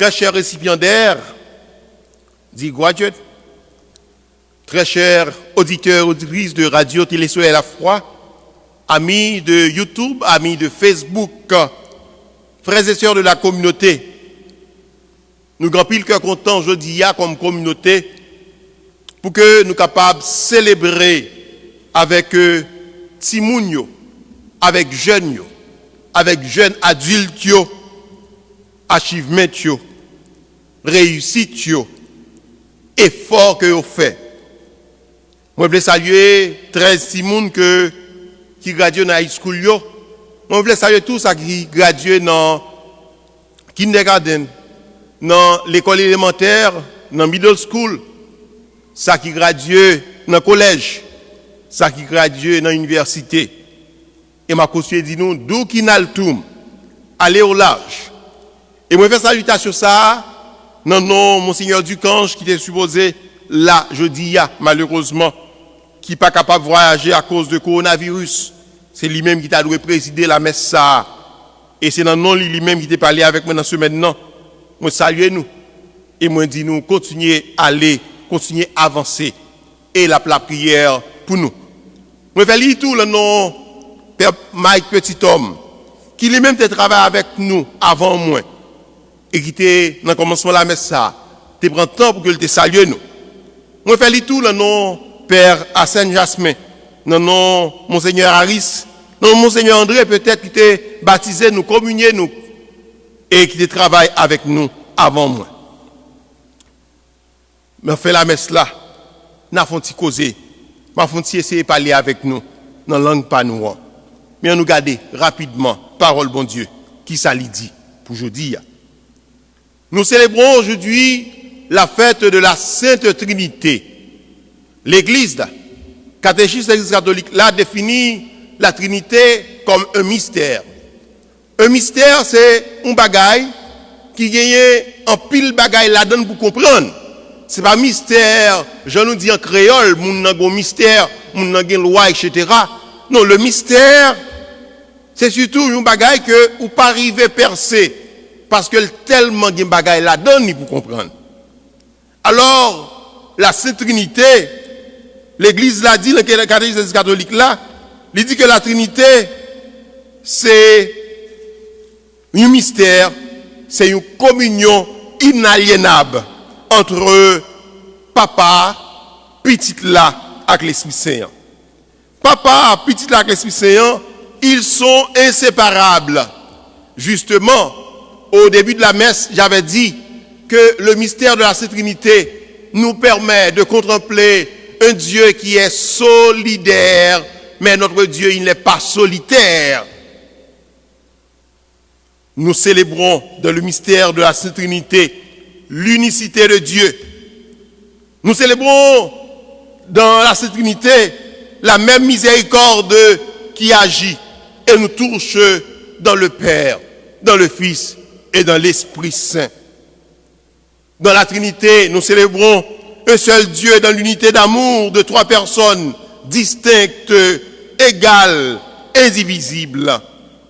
Très chers récipiendaires, dit graduate, très chers auditeurs, auditrices de Radio Télé Soleil la Foi, amis de YouTube, amis de Facebook, frères et sœurs de la communauté, nous grand pile cœur content aujourd'hui comme communauté pour que nous capables de célébrer avec Timounio, avec jeunes, avec jeunes adultes, achievement, réussite, effort que vous faites. Moi, je veux saluer 13 Timoun qui graduent dans high school. Moi, je veux saluer tous ceux qui graduent dans kindergarten, dans l'école élémentaire, dans middle school, ceux qui graduent dans le collège, ceux qui graduent dans l'université. Et ma conseiller dit nous, d'où qui n'a le tout, allez au large. Et moi, je fais salutation ça, non, Monseigneur Ducange, qui était supposé là, jeudi, malheureusement, qui n'est pas capable de voyager à cause de coronavirus. C'est lui-même qui t'a dû présider la messe ça. Et c'est dans non lui-même qui t'a parlé avec moi dans ce maintenant. Moi, saluez nous. Et moi, dis nous, continuez à aller, continuez à avancer. Et la prière pour nous. Moi, je fais tout le nom, Père Mike Petit Homme, qui lui-même a travaillé avec nous avant moi. Et qui était dans le commencement de la messe ça. Tu prends le temps pour que te salue nous. Moi, je fais tout le nom, Père Arsène Jasmin, non, non, Monseigneur Harris, non, Monseigneur André, peut-être qui t'a baptisé, nous, communié, nous, et qui travaille avec nous avant moi. Mais on fait la messe là, nous avons causé, nous avons essayé de parler avec nous, dans la langue pas nous. Mais on nous garde rapidement, parole bon Dieu, qui ça lui dit pour aujourd'hui. Nous célébrons aujourd'hui la fête de la Sainte Trinité. L'Église, catéchisme de l'Église catholique, l'a défini la Trinité comme un mystère. Un mystère, c'est un bagaille qui gagne en pile bagaille là-dedans pour comprendre. C'est pas mystère, je nous dis en créole, moun nan gon mystère, moun nan gen loi, etc. Non, le mystère, c'est surtout un bagaille que ou pas arriver percer, parce que tellement gen bagaille là-dedans ni pour comprendre. Alors, la Sainte Trinité, l'Église l'a dit, le catéchisme catholique là, il dit que la Trinité, c'est un mystère, c'est une communion inaliénable entre papa, petit là, avec l'Esprit Saint. Papa, petit là, avec l'Esprit Saint, ils sont inséparables. Justement, au début de la messe, j'avais dit que le mystère de la Sainte Trinité nous permet de contempler un Dieu qui est solidaire, mais notre Dieu, il n'est pas solitaire. Nous célébrons dans le mystère de la Sainte Trinité l'unicité de Dieu. Nous célébrons dans la Sainte Trinité la même miséricorde qui agit et nous touche dans le Père, dans le Fils et dans l'Esprit Saint. Dans la Trinité, nous célébrons un seul Dieu dans l'unité d'amour de trois personnes distinctes, égales, indivisibles.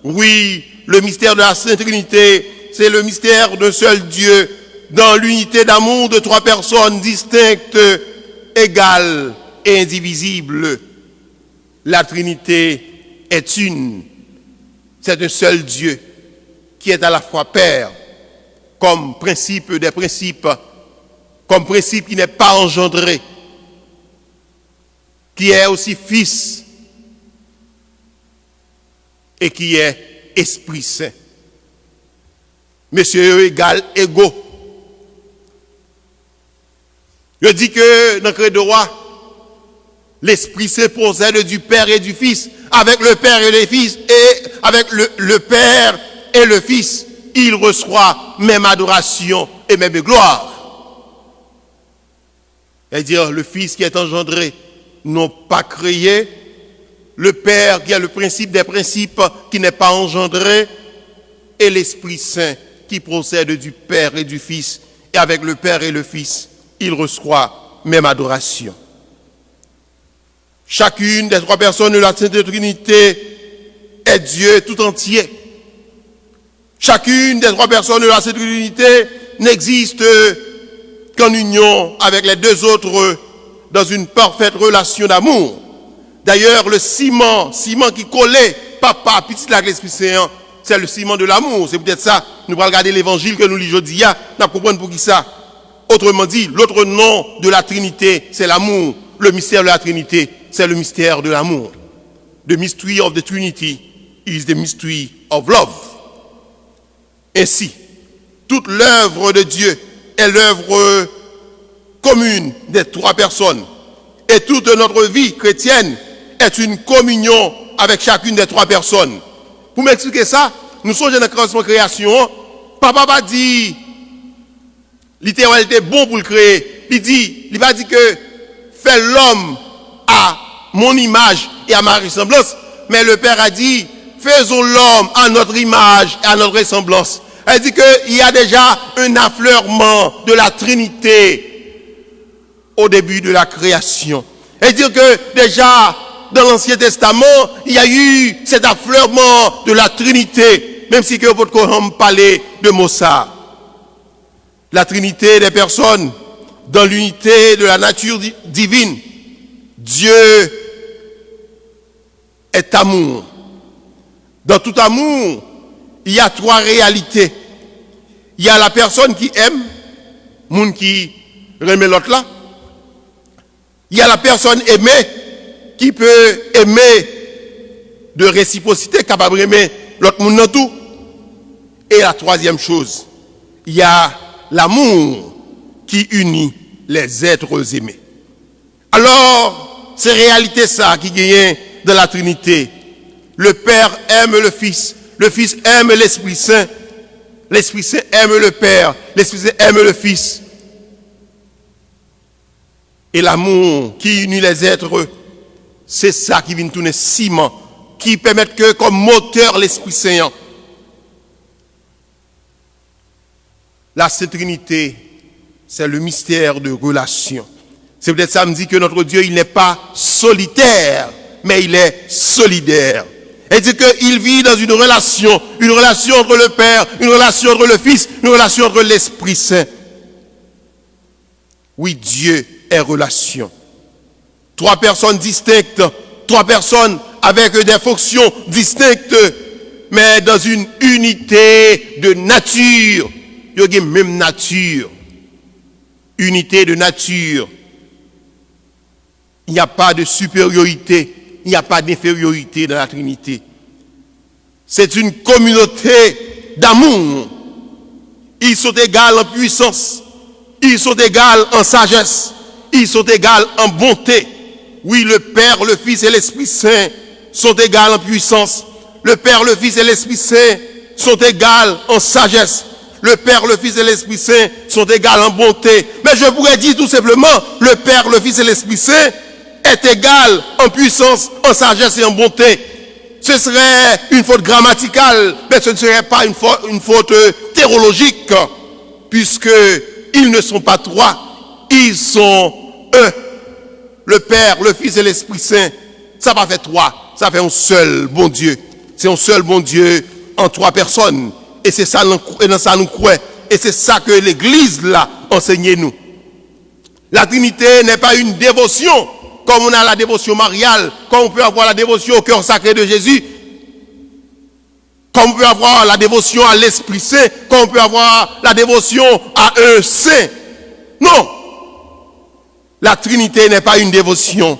Oui, le mystère de la Sainte Trinité, c'est le mystère d'un seul Dieu dans l'unité d'amour de trois personnes distinctes, égales et indivisibles. La Trinité est une. C'est un seul Dieu qui est à la fois Père, comme principe des principes, comme principe qui n'est pas engendré, qui est aussi Fils et qui est Esprit Saint. Messieurs égal, égaux. Je dis que dans le Credo roi, l'Esprit Saint procède du Père et du Fils. Avec le Père et le Fils, et avec le Père et le Fils, il reçoit même adoration et même gloire. C'est-à-dire le Fils qui est engendré, non pas créé, le Père qui a le principe des principes qui n'est pas engendré, et l'Esprit Saint qui procède du Père et du Fils, et avec le Père et le Fils, il reçoit même adoration. Chacune des trois personnes de la Sainte Trinité est Dieu tout entier. Chacune des trois personnes de la Sainte Trinité n'existe qu'en union avec les deux autres dans une parfaite relation d'amour. D'ailleurs, le ciment qui collait papa, petit la l'Esprit Saint, c'est le ciment de l'amour. C'est peut-être ça. Nous allons regarder l'évangile que nous lisons aujourd'hui. Nous comprenons pour qui ça. Autrement dit, l'autre nom de la Trinité, c'est l'amour. Le mystère de la Trinité, c'est le mystère de l'amour. The mystery of the Trinity is the mystery of love. Ainsi, toute l'œuvre de Dieu est l'œuvre commune des trois personnes. Et toute notre vie chrétienne est une communion avec chacune des trois personnes. Pour m'expliquer ça, nous sommes dans la création. Papa va dire, littéralement, était bon pour le créer. Il va dire que fait l'homme à mon image et à ma ressemblance. Mais le Père a dit, faisons l'homme à notre image et à notre ressemblance. Elle dit qu'il y a déjà un affleurement de la Trinité au début de la création. Elle dit que déjà dans l'Ancien Testament, il y a eu cet affleurement de la Trinité, même si que vous pouvez parler de Mossa. La Trinité des personnes dans l'unité de la nature divine. Dieu est amour. Dans tout amour, il y a trois réalités. Il y a la personne qui aime, monde qui remet l'autre là. Il y a la personne aimée qui peut aimer de réciprocité, capable d'aimer l'autre monde dans tout. Et la troisième chose, il y a l'amour qui unit les êtres aimés. Alors, c'est réalité ça qui gagne dans la Trinité. Le Père aime le Fils aime l'Esprit Saint aime le Père, l'Esprit Saint aime le Fils. Et l'amour qui unit les êtres, c'est ça qui vient tourner ciment, qui permet que comme moteur l'Esprit Saint. La Sainte Trinité, c'est le mystère de relation. C'est peut-être ça me dit que notre Dieu, il n'est pas solitaire, mais il est solidaire. Et dit qu'il vit dans une relation entre le Père, une relation entre le Fils, une relation entre l'Esprit Saint. Oui, Dieu est relation. Trois personnes distinctes, trois personnes avec des fonctions distinctes, mais dans une unité de nature. Il y a même nature. Unité de nature. Il n'y a pas de supériorité. Il n'y a pas d'infériorité dans la Trinité. C'est une communauté d'amour. Ils sont égaux en puissance. Ils sont égaux en sagesse. Ils sont égaux en bonté. Oui, le Père, le Fils et l'Esprit Saint sont égaux en puissance. Le Père, le Fils et l'Esprit Saint sont égaux en sagesse. Le Père, le Fils et l'Esprit Saint sont égaux en bonté. Mais je pourrais dire tout simplement, le Père, le Fils et l'Esprit Saint est égal en puissance, en sagesse et en bonté. Ce serait une faute grammaticale, mais ce ne serait pas une faute théologique, puisque ils ne sont pas trois, ils sont un. Le Père, le Fils et l'Esprit Saint, ça va faire trois, ça fait un seul bon Dieu. C'est un seul bon Dieu en trois personnes. Et c'est ça, dans ça nous croyons. Et c'est ça que l'Église là enseigne nous. La Trinité n'est pas une dévotion, comme on a la dévotion mariale, comme on peut avoir la dévotion au cœur sacré de Jésus, comme on peut avoir la dévotion à l'Esprit Saint, comme on peut avoir la dévotion à un saint. Non. La Trinité n'est pas une dévotion.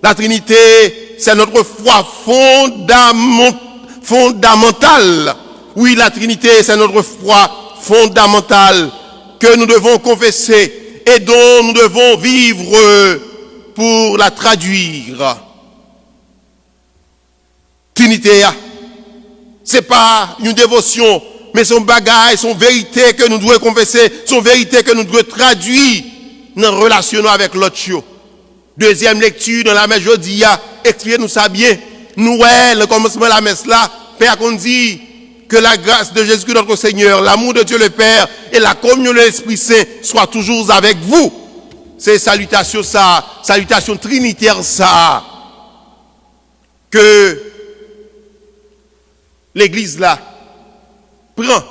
La Trinité, c'est notre foi fondamentale. Oui, la Trinité, c'est notre foi fondamentale que nous devons confesser et dont nous devons vivre pour la traduire. Trinité, c'est pas une dévotion, mais son bagage, son vérité que nous devons confesser, son vérité que nous devons traduire dans relation avec l'autre chose. Deuxième lecture dans la messe jeudi, expliquez-nous ça bien. Nous, le commencement de la messe là, Père, qu'on dit que la grâce de Jésus notre Seigneur, l'amour de Dieu le Père et la communion de l'Esprit Saint soient toujours avec vous. C'est salutation ça, salutation trinitaire ça, que l'Église là prend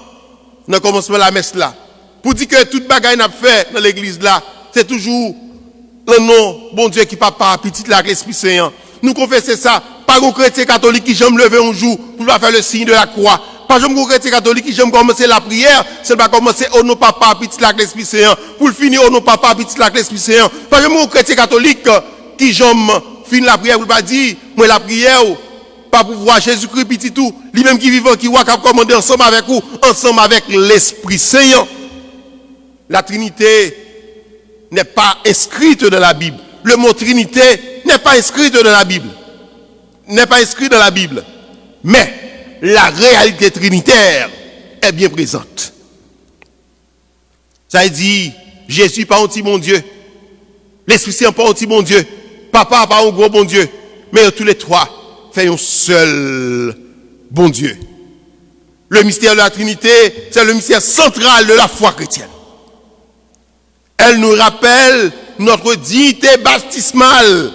dans le commencement de la messe là. Pour dire que toute bagaille n'a fait dans l'église là, c'est toujours le nom, bon Dieu, qui papa, petit là, l'Esprit Saint. Nous confessons ça. Pas un chrétien catholique qui j'aime lever un jour pour faire le signe de la croix. Pas un chrétien catholique qui j'aime commencer la prière, c'est pas commencer au nom papa, petit là, l'Esprit Saint. Pour le finir au nom papa, petit là, l'Esprit Saint. Pas un chrétien catholique qui j'aime finir la prière pour pas dire, moi la prière, pas pour voir Jésus-Christ petit tout, lui-même qui vivant, qui voit, qui a commandé ensemble avec vous, ensemble avec l'Esprit Saint. La Trinité n'est pas inscrite dans la Bible. Le mot Trinité n'est pas inscrit dans la Bible. N'est pas inscrit dans la Bible. Mais la réalité trinitaire est bien présente. Ça dit, Jésus pas un petit bon Dieu. L'Esprit Saint pas un petit bon Dieu. Papa pas un gros bon Dieu. Mais tous les trois fait un seul bon Dieu. Le mystère de la Trinité, c'est le mystère central de la foi chrétienne. Elle nous rappelle notre dignité baptismale.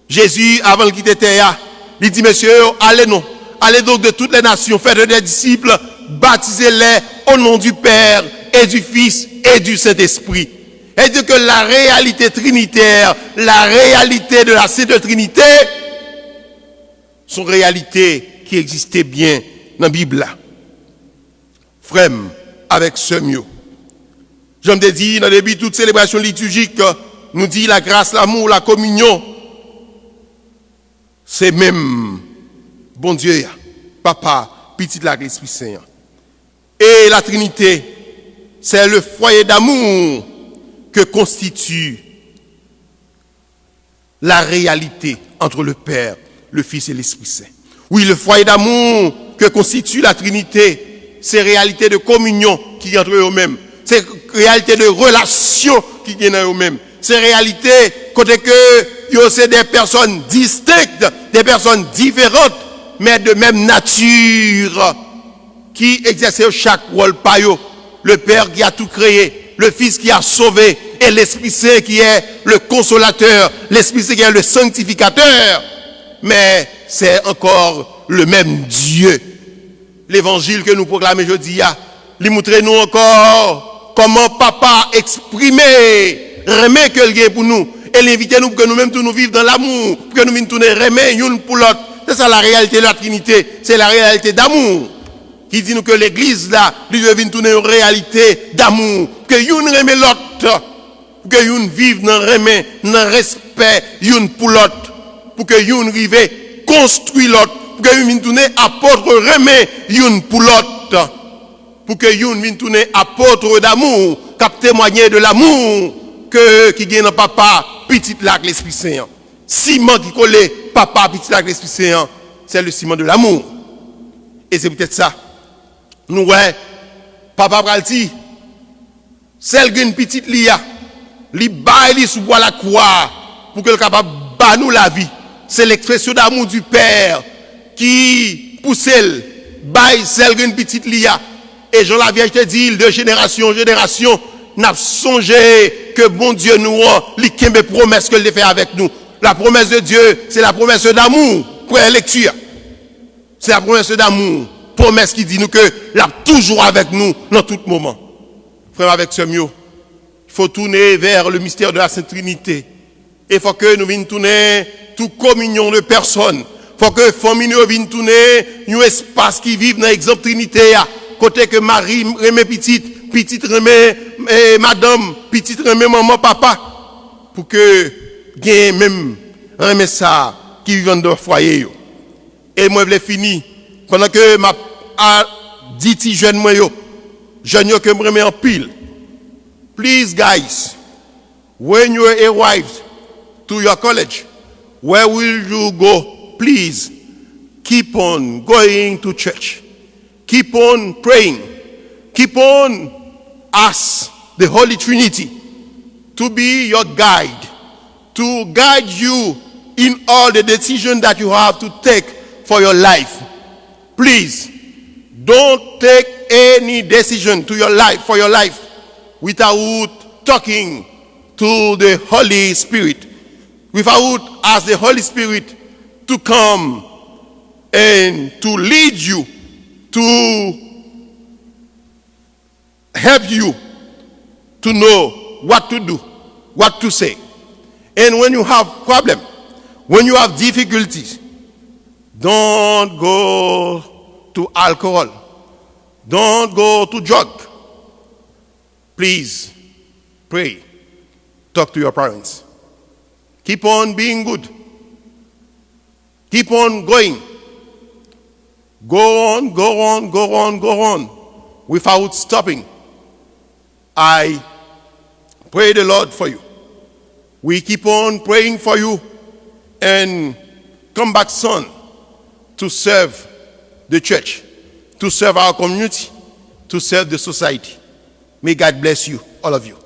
Jésus, avant de quitter terre, il dit, messieurs, allez non. Allez donc de toutes les nations, faites des disciples, baptisez-les au nom du Père et du Fils et du Saint-Esprit. Et dit que la réalité trinitaire, la réalité de la Sainte Trinité, sont réalités qui existaient bien dans la Bible. Frère, avec ce mieux. Je me dis, dans le début de toute célébration liturgique, nous dit la grâce, l'amour, la communion. C'est même, bon Dieu, Papa, petit la l'Esprit Saint. Et la Trinité, c'est le foyer d'amour que constitue la réalité entre le Père, le Fils et l'Esprit Saint. Oui, le foyer d'amour que constitue la Trinité, c'est réalité de communion qui est entre eux-mêmes. C'est réalité de relation qui est dans eux-mêmes. C'est réalité côté que c'est des personnes distinctes, des personnes différentes, mais de même nature, qui exercent chaque rôle par eux. Le Père qui a tout créé, le Fils qui a sauvé, et l'Esprit Saint qui est le consolateur, l'Esprit Saint qui est le sanctificateur. Mais c'est encore le même Dieu. L'évangile que nous proclamons aujourd'hui, il montre nous encore comment Papa exprimer, remet que le pour nous, et l'inviter nous pour que nous-mêmes nous vivons dans l'amour, pour que nous nous tourner remet une pour l'autre. C'est ça la réalité de la Trinité, c'est la réalité d'amour. Qui dit nous que l'église là, lui doit venir tourner une réalité d'amour, que une remet l'autre, pour que une vive dans remet, dans respect, une pour l'autre, pour que une rive construire l'autre, pour que une tourner apôtre remet une pour l'autre, pour que une vienne tourner apôtre d'amour, cap témoigner de l'amour qui gagne dans papa, petit lac l'Esprit Saint. Ciment qui colle papa, petit lac l'Esprit Saint, c'est le ciment de l'amour. Et c'est peut-être ça. Nous, ouais, papa Bralti, celle qui une petite lia, li baille sous bois la croix, pour que le capable bat nous la vie. C'est l'expression d'amour du Père qui pousse elle, baille celle qui une petite lia. Et Jean la Vierge te dit, de génération en génération, n'a songé que bon Dieu nous a, les promesses qu'il a fait avec nous. La promesse de Dieu, c'est la promesse d'amour. Pour la lecture. C'est la promesse d'amour. Promesse qui dit nous que l'a toujours avec nous dans tout moment. Frère, avec ce mieux, il faut tourner vers le mystère de la Sainte Trinité. Et il faut que nous venions tourner toute communion de personnes. Il faut que la famille nous vienne tourner un espace qui vive dans l'exemple Trinité. Côté que Marie remet petite, petite remet madame, petite remet maman, papa. Pour que gagne même remet ça qui vivent dans le foyer. Et moi, je l'ai fini. Pendant que ma dit jeune moi yo, jeune yo que me remet en pile. Please guys, when you arrive to your college, where will you go? Please keep on going to church. Keep on praying. Keep on ask the Holy Trinity to be your guide, to guide you in all the decisions that you have to take for your life. Please, don't take any decision to your life, for your life, without talking to the Holy Spirit, without ask the Holy Spirit to come and to lead you, to help help you to know what to do, what to say. And when you have problem, when you have difficulties, don't go to alcohol. Don't go to drug. Please pray. Talk to your parents. Keep on being good. Keep on going. Go on, go on, go on, go on without stopping. I pray the Lord for you. We keep on praying for you and come back soon to serve the church, to serve our community, to serve the society. May God bless you, all of you.